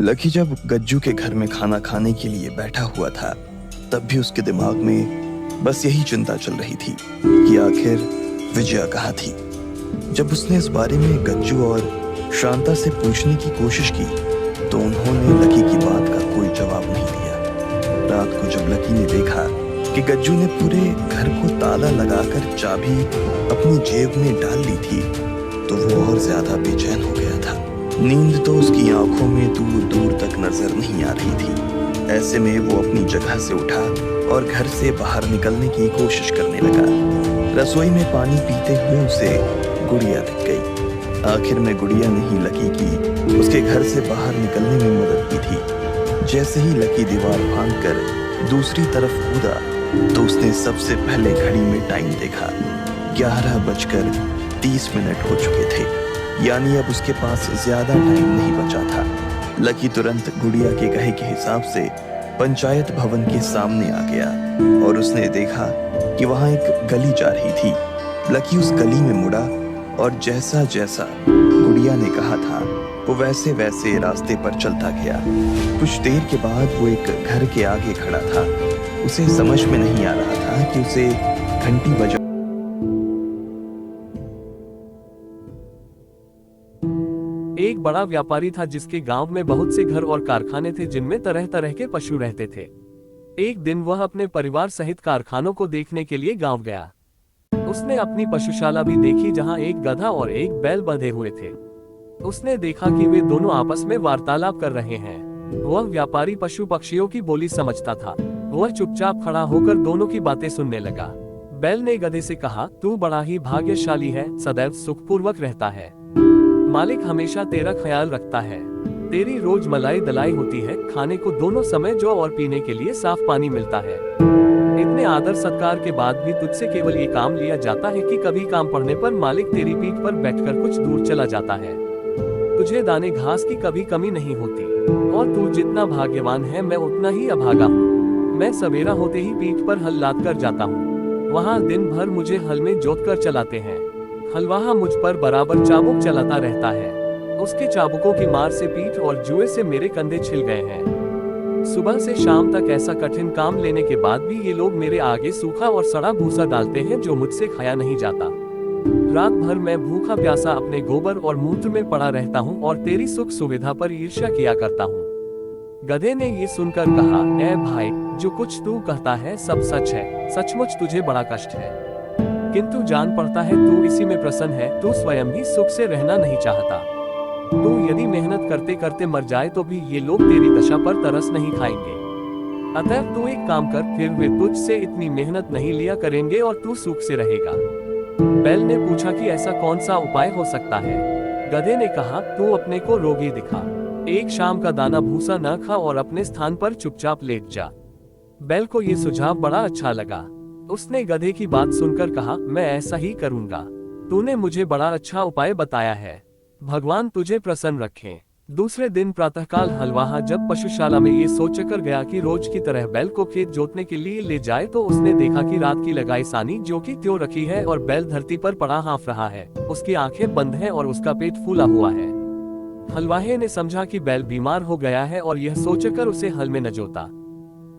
Lucky जब गज्जू के घर में खाना खाने के लिए बैठा हुआ था, तब भी उसके दिमाग में बस यही चिंता चल रही थी कि आखिर विजया कहाँ थी। जब उसने इस बारे में गज्जू और शांता से पूछने की कोशिश की तो उन्होंने लकी की बात का कोई जवाब नहीं दिया। रात को जब लकी ने देखा कि गज्जू ने पूरे घर को ताला लगाकर चाबी अपनी जेब में डाल ली थी, तो वो और ज्यादा बेचैन हो गया था। नींद तो उसकी आंखों में दूर दूर तक नजर नहीं आ रही थी। ऐसे में वो अपनी जगह से उठा और घर से बाहर निकलने की कोशिश करने लगा। रसोई में पानी पीते हुए उसे गुड़िया दिख गई। आखिर में गुड़िया ने ही लकी की उसके घर से बाहर निकलने में मदद की थी। जैसे ही लकी दीवार फांदकर दूसरी तरफ कूदा तो उसने सबसे पहले घड़ी में टाइम देखा। 11:30 हो चुके थे, यानी अब उसके पास ज्यादा टाइम नहीं बचा था। लकी तुरंत गुड़िया के कहे के हिसाब से पंचायत भवन के सामने आ गया और उसने देखा कि वहां एक गली जा रही थी। लकी उस गली में मुड़ा और जैसा जैसा गुड़िया ने कहा था वो वैसे वैसे रास्ते पर चलता गया। कुछ देर के बाद वो एक घर के आगे खड़ा था। उसे समझ में नहीं आ रहा था कि उसे घंटी बजा एक बड़ा व्यापारी था जिसके गांव में बहुत से घर और कारखाने थे जिनमें तरह तरह के पशु रहते थे। एक दिन वह अपने परिवार सहित कारखानों को देखने के लिए गांव गया। उसने अपनी पशुशाला भी देखी जहां एक गधा और एक बैल बंधे हुए थे। उसने देखा कि वे दोनों आपस में वार्तालाप कर रहे हैं। वह व्यापारी पशु पक्षियों की बोली समझता था। वह चुपचाप खड़ा होकर दोनों की बातें सुनने लगा। बैल ने गधे से कहा, तू बड़ा ही भाग्यशाली है, सदैव सुखपूर्वक रहता है। मालिक हमेशा तेरा ख्याल रखता है। तेरी रोज मलाई दलाई होती है, खाने को दोनों समय जो और पीने के लिए साफ पानी मिलता है। इतने आदर सत्कार के बाद भी तुझसे केवल ये काम लिया जाता है कि कभी काम पड़ने पर मालिक तेरी पीठ पर बैठकर कुछ दूर चला जाता है। तुझे दाने घास की कभी कमी नहीं होती और तू जितना भाग्यवान है मैं उतना ही अभागा हूँ। मैं सवेरा होते ही पीठ पर हल लाद कर जाता हूँ। वहाँ दिन भर मुझे हल में जोत कर चलाते हैं। हलवाहा मुझ पर बराबर चाबुक चलाता रहता है। उसके चाबुकों की मार से पीठ और जुए से मेरे कंधे छिल गए हैं। सुबह से शाम तक ऐसा कठिन काम लेने के बाद भी ये लोग मेरे आगे सूखा और सड़ा भूसा डालते हैं जो मुझसे खाया नहीं जाता। रात भर मैं भूखा प्यासा अपने गोबर और मूत्र में पड़ा रहता हूँ और तेरी सुख सुविधा पर ईर्ष्या किया करता हूँ। गधे ने ये सुनकर कहा, ऐ भाई, जो कुछ तू कहता है सब सच है। सचमुच तुझे बड़ा कष्ट है, किंतु जान पड़ता है तू इसी में प्रसन्न है। तू स्वयं ही सुख से रहना नहीं चाहता। तू यदि मेहनत करते करते मर जाए तो भी ये लोग तेरी दशा पर तरस नहीं खाएंगे। अतः तू एक काम कर, फिर वे तुझ से इतनी मेहनत नहीं लिया करेंगे और तू सुख से रहेगा। बैल ने पूछा कि ऐसा कौन सा उपाय हो सकता है। गधे ने कहा, तू अपने को रोगी दिखा, एक शाम का दाना भूसा न खा और अपने स्थान पर चुपचाप लेट जा। बैल को ये सुझाव बड़ा अच्छा लगा। उसने गधे की बात सुनकर कहा, मैं ऐसा ही करूंगा। तूने मुझे बड़ा अच्छा उपाय बताया है। भगवान तुझे प्रसन्न रखे। दूसरे दिन प्रातःकाल हलवाहा जब पशुशाला में ये सोचकर गया कि रोज की तरह बैल को खेत जोतने के लिए ले जाए तो उसने देखा कि रात की लगाई सानी जो कि त्यों रखी है और बैल धरती पर पड़ा हाँफ रहा है। उसकी आंखें बंद हैं और उसका पेट फूला हुआ है। हलवाहे ने समझा कि बैल बीमार हो गया है और यह सोचकर उसे हल में न जोता।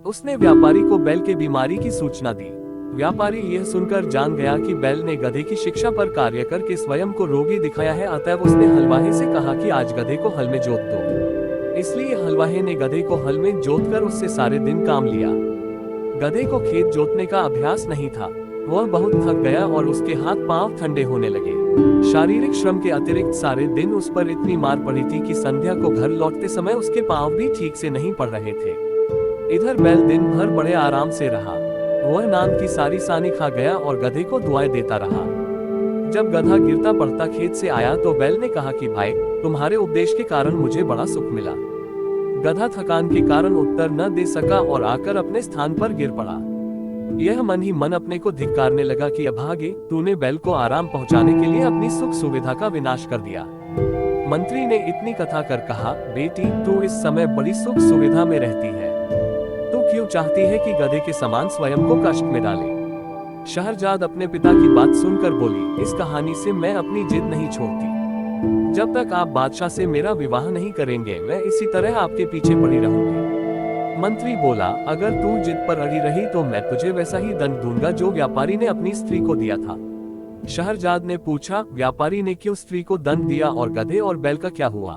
उसने व्यापारी को बैल के बीमारी की सूचना दी। व्यापारी यह सुनकर जान गया कि बैल ने गधे की शिक्षा पर कार्य करके स्वयं को रोगी दिखाया है। अतः उसने हलवाहे से कहा कि आज गधे को हल में जोत दो। इसलिए हलवाहे ने गधे को हल में जोतकर उससे सारे दिन काम लिया। गधे को खेत जोतने का अभ्यास नहीं था। वह बहुत थक गया और उसके हाथ पांव ठंडे होने लगे। शारीरिक श्रम के अतिरिक्त सारे दिन उस पर इतनी मार पड़ी थी कि संध्या को घर लौटते समय उसके पांव भी ठीक से नहीं पड़ रहे थे। इधर बैल दिन भर बड़े आराम से रहा। वह नान की सारी सानी खा गया और गधे को दुआएं देता रहा। जब गधा गिरता पड़ता खेत से आया तो बैल ने कहा कि भाई, तुम्हारे उपदेश के कारण मुझे बड़ा सुख मिला। गधा थकान के कारण उत्तर न दे सका और आकर अपने स्थान पर गिर पड़ा। यह मन ही मन अपने को धिक्कारने लगा कि अभागे, तूने बैल को आराम पहुंचाने के लिए अपनी सुख सुविधा का विनाश कर दिया। मंत्री ने इतनी कथा कर कहा, बेटी, तू इस समय बड़ी सुख सुविधा में रहती है। तू क्यों चाहती है कि गधे के समान स्वयं को कष्ट में डाले। शहरजाद अपने पिता की बात सुनकर बोली, इस कहानी से मैं अपनी जिद नहीं छोड़ती। जब तक आप बादशाह से मेरा विवाह नहीं करेंगे मैं इसी तरह आपके पीछे पड़ी रहूंगी। मंत्री बोला, अगर तू जिद पर अड़ी रही तो मैं तुझे वैसा ही दंड दूंगा जो व्यापारी ने अपनी स्त्री को दिया था। शहरजाद ने पूछा, व्यापारी ने क्यों स्त्री को दंड दिया और गधे और बैल का क्या हुआ?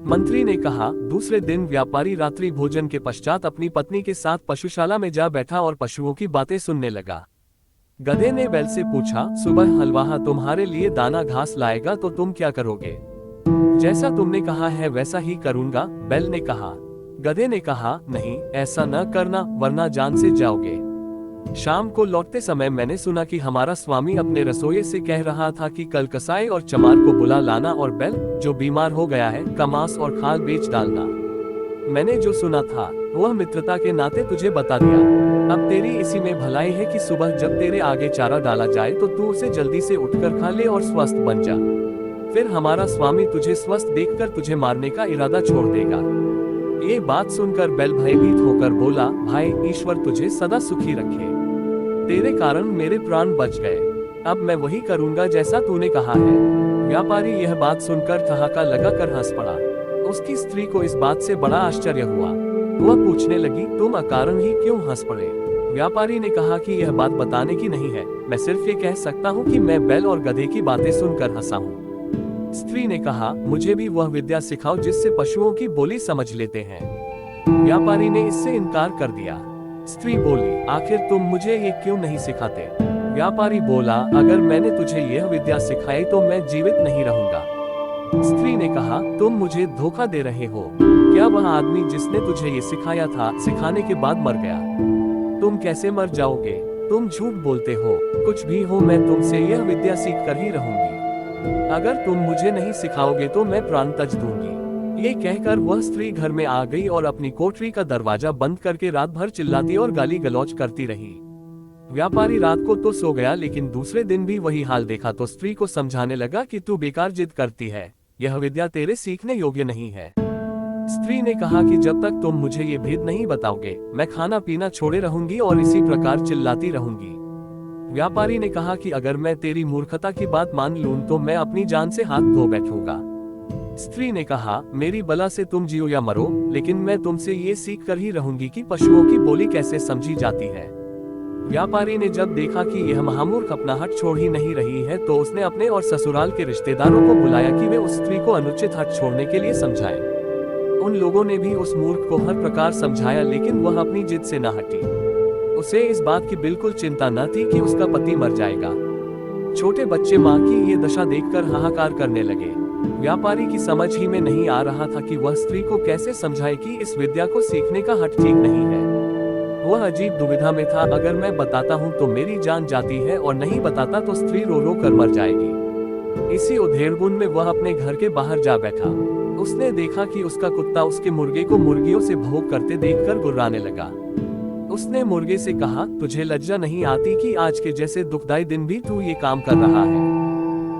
मंत्री ने कहा, दूसरे दिन व्यापारी रात्रि भोजन के पश्चात अपनी पत्नी के साथ पशुशाला में जा बैठा और पशुओं की बातें सुनने लगा। गधे ने बैल से पूछा, सुबह हलवाहा तुम्हारे लिए दाना घास लाएगा तो तुम क्या करोगे? जैसा तुमने कहा है वैसा ही करूंगा, बैल ने कहा। गधे ने कहा, नहीं ऐसा न करना वरना जान से जाओगे। शाम को लौटते समय मैंने सुना कि हमारा स्वामी अपने रसोइये से कह रहा था कि कल कसाई और चमार को बुला लाना और बैल जो बीमार हो गया है का मांस और खाल बेच डालना। मैंने जो सुना था वह मित्रता के नाते तुझे बता दिया। अब तेरी इसी में भलाई है कि सुबह जब तेरे आगे चारा डाला जाए तो तू उसे जल्दी से उठकर खा ले और स्वस्थ बन जा। फिर हमारा स्वामी तुझे स्वस्थ देखकर तुझे मारने का इरादा छोड़ देगा। ये बात सुनकर बैल भयभीत होकर बोला, भाई ईश्वर तुझे सदा सुखी रखे, तेरे कारण मेरे प्राण बच गए। अब मैं वही करूंगा जैसा तूने कहा है। व्यापारी यह बात सुनकर ठहाका लगाकर हंस पड़ा। उसकी स्त्री को इस बात से बड़ा आश्चर्य हुआ। वह पूछने लगी, तुम अकारण ही क्यों हंस पड़े? व्यापारी ने कहा कि यह बात बताने की नहीं है, मैं सिर्फ ये कह सकता हूँ कि मैं बैल और गधे की बातें सुनकर हंसा हूँ। स्त्री ने कहा, मुझे भी वह विद्या सिखाओ जिससे पशुओं की बोली समझ लेते हैं। व्यापारी ने इससे इनकार कर दिया। स्त्री बोली, आखिर तुम मुझे ये क्यों नहीं सिखाते? व्यापारी बोला, अगर मैंने तुझे यह विद्या सिखाई तो मैं जीवित नहीं रहूंगा। स्त्री ने कहा, तुम मुझे धोखा दे रहे हो। क्या वह आदमी जिसने तुझे ये सिखाया था सिखाने के बाद मर गया? तुम कैसे मर जाओगे? तुम झूठ बोलते हो। कुछ भी हो मैं तुमसे यह विद्या सीख कर ही रहूंगी। अगर तुम मुझे नहीं सिखाओगे तो मैं प्राण तज दूंगी। ये कहकर वह स्त्री घर में आ गई और अपनी कोठरी का दरवाजा बंद करके रात भर चिल्लाती और गाली गलौज करती रही। व्यापारी रात को तो सो गया, लेकिन दूसरे दिन भी वही हाल देखा तो स्त्री को समझाने लगा कि तू बेकार जिद करती है, यह विद्या तेरे सीखने योग्य नहीं है। स्त्री ने कहा कि जब तक तुम मुझे ये भेद नहीं बताओगे मैं खाना पीना छोड़े रहूंगी और इसी प्रकार चिल्लाती रहूंगी। व्यापारी ने कहा कि अगर मैं तेरी मूर्खता की बात मान लूं तो मैं अपनी जान से हाथ धो बैठूंगा। स्त्री ने कहा, मेरी बला से तुम जियो या मरो, लेकिन मैं तुमसे ये सीख कर ही रहूंगी कि पशुओं की बोली कैसे समझी जाती है। व्यापारी ने जब देखा कि यह महामूर्ख अपना हट छोड़ ही नहीं रही है तो उसने अपने और ससुराल के रिश्तेदारों को बुलाया कि वे उस स्त्री को अनुचित हट छोड़ने के लिए समझाएं। उन लोगों ने भी उस मूर्ख को हर प्रकार समझाया, लेकिन वह अपनी जिद से न हटी। उसे इस बात की बिल्कुल चिंता न थी कि उसका पति मर जाएगा। छोटे बच्चे माँ की ये दशा देखकर हाहाकार करने लगे। व्यापारी की समझ ही में नहीं आ रहा था कि वह स्त्री को कैसे समझाए कि इस विद्या को सीखने का हट ठीक नहीं है। वह अजीब दुविधा में था, अगर मैं बताता हूँ तो मेरी जान जाती है और नहीं बताता तो स्त्री रो रो कर मर जाएगी। इसी उधेड़बुन में वह अपने घर के बाहर जा बैठा। उसने देखा कि उसका कुत्ता उसके मुर्गे को मुर्गियों से भोग करते देखकर गुर्राने लगा। उसने मुर्गे से कहा, तुझे लज्जा नहीं आती कि आज के जैसे दुखदाई दिन भी तू ये काम कर रहा है?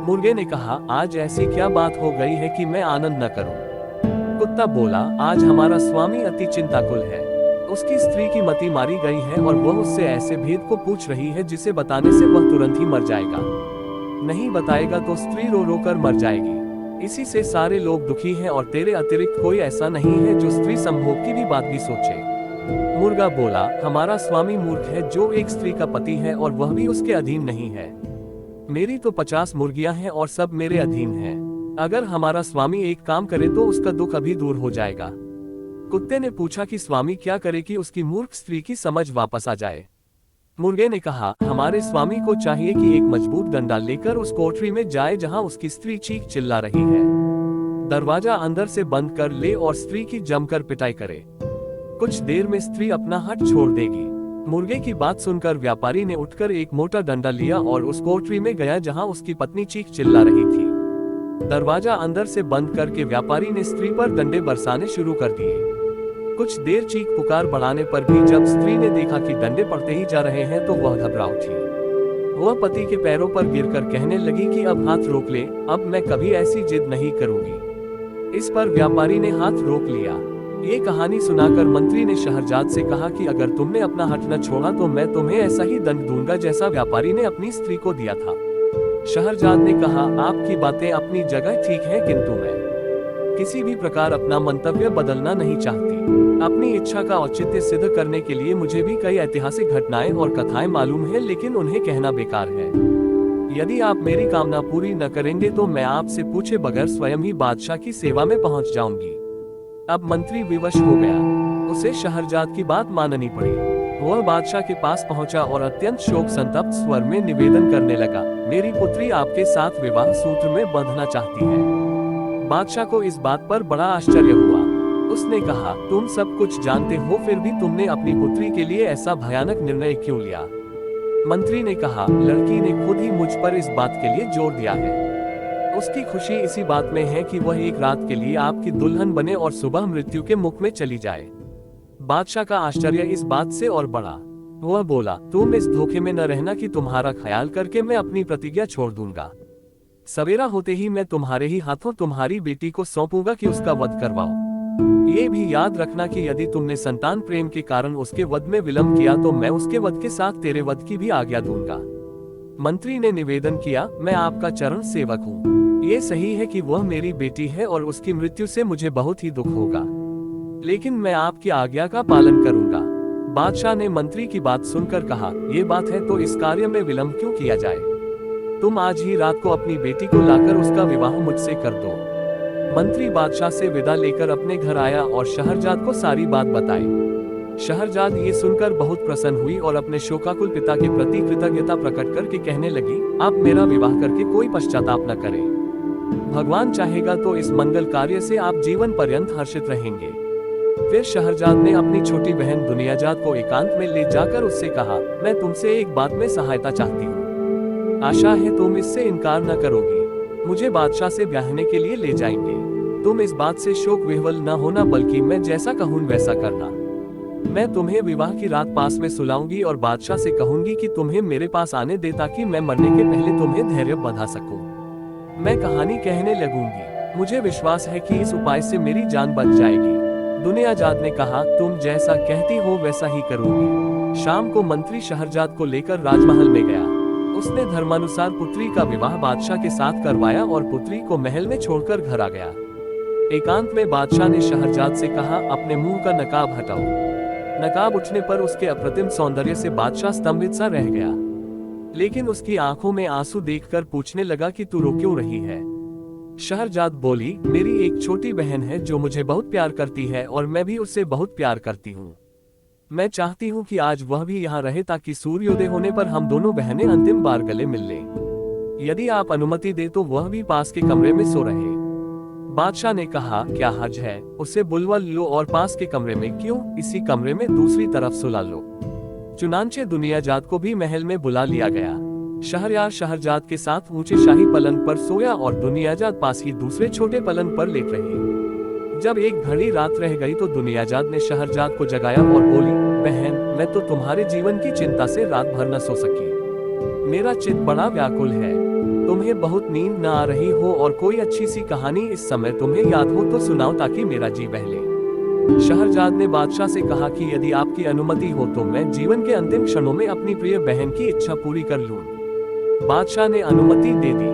मुर्गे ने कहा, आज ऐसी क्या बात हो गई है कि मैं आनंद न करूं? कुत्ता बोला, आज हमारा स्वामी अति चिंताकुल है। उसकी स्त्री की मति मारी गई है और वह उससे ऐसे भेद को पूछ रही है जिसे बताने से वह तुरंत ही मर जाएगा। नहीं बताएगा तो स्त्री रो रो कर मर जाएगी। इसी से सारे लोग दुखी हैं और तेरे अतिरिक्त कोई ऐसा नहीं है जो स्त्री संभोग की भी बात भी सोचे। मुर्गा बोला, हमारा स्वामी मूर्ख है जो एक स्त्री का पति है और वह भी उसके अधीन नहीं है। मेरी तो 50 मुर्गियां हैं और सब मेरे अधीन हैं। अगर हमारा स्वामी एक काम करे तो उसका दुख अभी दूर हो जाएगा। कुत्ते ने पूछा कि स्वामी क्या करे कि उसकी मूर्ख स्त्री की समझ वापस आ जाए? मुर्गे ने कहा, हमारे स्वामी को चाहिए कि एक मजबूत डंडा लेकर उस कोठरी में जाए जहां उसकी स्त्री चीख चिल्ला रही है। दरवाजा अंदर से बंद कर ले और स्त्री की जमकर पिटाई करे। कुछ देर में स्त्री अपना हट छोड़ देगी। मुर्गे की बात सुनकर व्यापारी ने उठकर एक मोटा डंडा लिया और उस कोठरी में गया जहां उसकी पत्नी चीख चिल्ला रही थी। दरवाजा अंदर से बंद करके व्यापारी ने स्त्री पर डंडे बरसाने शुरू कर दिए। कुछ देर चीख पुकार बढ़ाने पर भी जब स्त्री ने देखा कि डंडे पड़ते ही जा रहे हैं तो वह घबरा उठी। वह पति के पैरों पर गिरकर कहने लगी कि अब हाथ रोक ले, अब मैं कभी ऐसी जिद नहीं करूंगी। इस पर व्यापारी ने हाथ रोक लिया। ये कहानी सुनाकर मंत्री ने शहरजाद से कहा कि अगर तुमने अपना हट न छोड़ा तो मैं तुम्हें ऐसा ही दंड दूंगा जैसा व्यापारी ने अपनी स्त्री को दिया था। शहरजाद ने कहा, आपकी बातें अपनी जगह ठीक हैं, किंतु मैं किसी भी प्रकार अपना मंतव्य बदलना नहीं चाहती। अपनी इच्छा का औचित्य सिद्ध करने के लिए मुझे भी कई ऐतिहासिक घटनाएं और कथाएं मालूम है, लेकिन उन्हें कहना बेकार है। यदि आप मेरी कामना पूरी न करेंगे तो मैं आपसे पूछे बगैर स्वयं ही बादशाह की सेवा में पहुंच जाऊंगी। अब मंत्री विवश हो गया। उसे शहरजाद की बात माननी पड़ी। वह बादशाह के पास पहुंचा और अत्यंत शोक संतप्त स्वर में निवेदन करने लगा, मेरी पुत्री आपके साथ विवाह सूत्र में बंधना चाहती है। बादशाह को इस बात पर बड़ा आश्चर्य हुआ। उसने कहा, तुम सब कुछ जानते हो, फिर भी तुमने अपनी पुत्री के लिए ऐसा भयानक निर्णय क्यों लिया? मंत्री ने कहा, लड़की ने खुद ही मुझ पर इस बात के लिए जोर दिया है। उसकी खुशी इसी बात में है कि वह एक रात के लिए आपकी दुल्हन बने और सुबह मृत्यु के मुख में चली जाए। बादशाह का आश्चर्य इस बात से और बढ़ा। वह बोला, तुम इस धोखे में न रहना कि तुम्हारा ख्याल करके मैं अपनी प्रतिज्ञा छोड़ दूंगा। सवेरा होते ही मैं तुम्हारे ही हाथों तुम्हारी बेटी को सौंपूंगा कि उसका वध करवाओ। ये भी याद रखना कि यदि तुमने संतान प्रेम के कारण उसके वध में विलंब किया तो मैं उसके वध के साथ तेरे वध की भी आज्ञा दूंगा। मंत्री ने निवेदन किया, मैं आपका चरण सेवक हूँ। ये सही है कि वह मेरी बेटी है और उसकी मृत्यु से मुझे बहुत ही दुख होगा, लेकिन मैं आपकी आज्ञा का पालन करूंगा। बादशाह ने मंत्री की बात सुनकर कहा, ये बात है तो इस कार्य में विलंब क्यों किया जाए? तुम आज ही रात को अपनी बेटी को लाकर उसका विवाह मुझसे कर दो। मंत्री बादशाह से विदा लेकर अपने घर आया और शहरजाद को सारी बात बताई। शहरजाद ये सुनकर बहुत प्रसन्न हुई और अपने शोकाकुल पिता के प्रति कृतज्ञता प्रकट करके कहने लगी, आप मेरा विवाह करके कोई पश्चाताप न करें। भगवान चाहेगा तो इस मंगल कार्य से आप जीवन पर्यंत हर्षित रहेंगे। फिर शहरजाद ने अपनी छोटी बहन दुनियाजाद को एकांत में ले जाकर उससे कहा, मैं तुमसे एक बात में सहायता चाहती हूँ। आशा है तुम इससे इनकार न करोगी। मुझे बादशाह से ब्याहने के लिए ले जाएंगे। तुम इस बात से शोक विह्वल न होना, बल्कि मैं जैसा कहूँ वैसा करना। मैं तुम्हें विवाह की रात पास में सुलाऊंगी और बादशाह से कहूंगी कि तुम्हें मेरे पास आने दे, ताकि मैं मरने के पहले तुम्हें धैर्य बंधा सकूं। मैं कहानी कहने लगूंगी। मुझे विश्वास है कि इस उपाय से मेरी जान बच जाएगी। दुनियाजाद ने कहा, तुम जैसा कहती हो वैसा ही करूंगी। शाम को मंत्री शहरजाद को लेकर राजमहल में गया। उसने धर्मानुसार पुत्री का विवाह बादशाह के साथ करवाया और पुत्री को महल में छोड़कर घर आ गया। एकांत में बादशाह ने शहरजाद से कहा, अपने मुंह का नकाब हटाओ। नकाब उठने पर उसके अप्रतिम सौंदर्य से बादशाह स्तंभित सा रह गया, लेकिन उसकी आंखों में आंसू देखकर पूछने लगा कि तू रो क्यों रही है? शहरजाद बोली, मेरी एक छोटी बहन है जो मुझे बहुत प्यार करती है और मैं भी उससे बहुत प्यार करती हूँ। मैं चाहती हूँ कि आज वह भी यहाँ रहे, ताकि सूर्योदय होने पर हम दोनों बहनें अंतिम बार गले मिल लें। यदि आप अनुमति दे तो वह भी पास के कमरे में सो रहे। बादशाह ने कहा, क्या हर्ज है? उसे बुलवा लो और पास के कमरे में क्यों, इसी कमरे में दूसरी तरफ सुला लो। चुनांचे दुनियाजाद को भी महल में बुला लिया गया। शहरयार शहरजाद के साथ ऊंचे शाही पलंग पर सोया और दुनियाजाद पास ही दूसरे छोटे पलंग पर लेट रही। जब एक घड़ी रात रह गई तो दुनियाजाद ने शहरजाद को जगाया और बोली, बहन, मैं तो तुम्हारे जीवन की चिंता से रात भर न सो सकी। मेरा चित्त बड़ा व्याकुल है। तुम्हें बहुत नींद न आ रही हो और कोई अच्छी सी कहानी इस समय तुम्हें याद हो तो सुनाओ, ताकि मेरा जी बहले। शहरजाद ने बादशाह से कहा कि यदि आपकी अनुमति हो तो मैं जीवन के अंतिम क्षणों में अपनी प्रिय बहन की इच्छा पूरी कर लूं। बादशाह ने अनुमति दे दी।